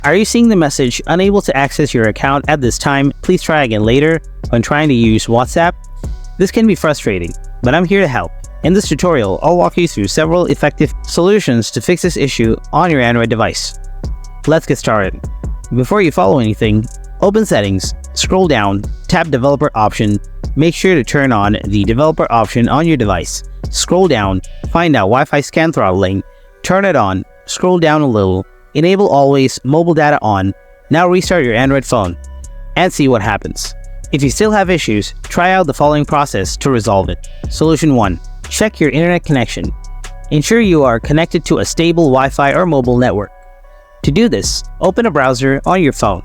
Are you seeing the message, unable to access your account at this time, please try again later when trying to use WhatsApp? This can be frustrating, but I'm here to help. In this tutorial, I'll walk you through several effective solutions to fix this issue on your Android device. Let's get started. Before you follow anything, open Settings, scroll down, tap Developer option, make sure to turn on the Developer option on your device. Scroll down, find out Wi-Fi scan throttling, turn it on, scroll down a little, enable always mobile data on. Now restart your Android phone and see what happens. If you still have issues, try out the following process to resolve it. Solution 1. Check your internet connection. Ensure you are connected to a stable Wi-Fi or mobile network. To do this, open a browser on your phone.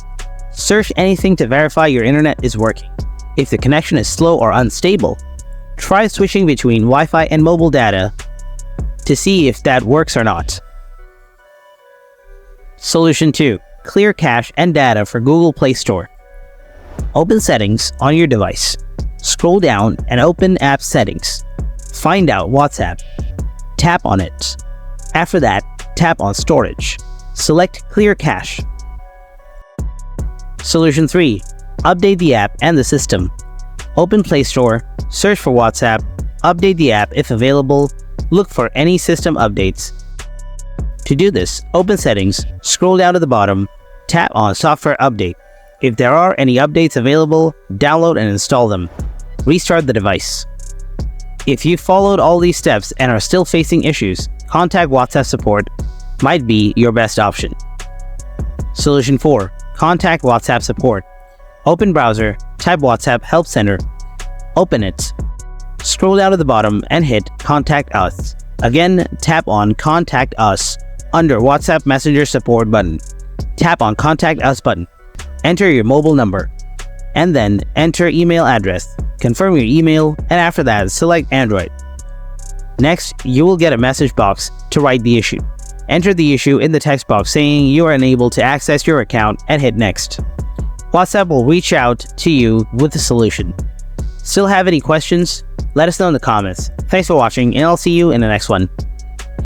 Search anything to verify your internet is working. If the connection is slow or unstable, try switching between Wi-Fi and mobile data to see if that works or not. Solution 2. Clear cache and data for Google Play Store. Open Settings on your device. Scroll down and open App Settings. Find out WhatsApp. Tap on it. After that, tap on Storage. Select Clear Cache. Solution 3. Update the app and the system. Open Play Store, search for WhatsApp, update the app if available, look for any system updates. To do this, open Settings, scroll down to the bottom, tap on Software Update. If there are any updates available, download and install them. Restart the device. If you followed all these steps and are still facing issues, contact WhatsApp support might be your best option. Solution 4. Contact WhatsApp support. Open browser, type WhatsApp Help Center. Open it. Scroll down to the bottom and hit Contact Us. Again, tap on Contact Us under WhatsApp Messenger Support button. Tap on Contact Us button. Enter your mobile number, and then enter email address. Confirm your email, and after that, select Android. Next, you will get a message box to write the issue. Enter the issue in the text box saying you are unable to access your account and hit Next. WhatsApp will reach out to you with a solution. Still have any questions? Let us know in the comments. Thanks for watching, and I'll see you in the next one.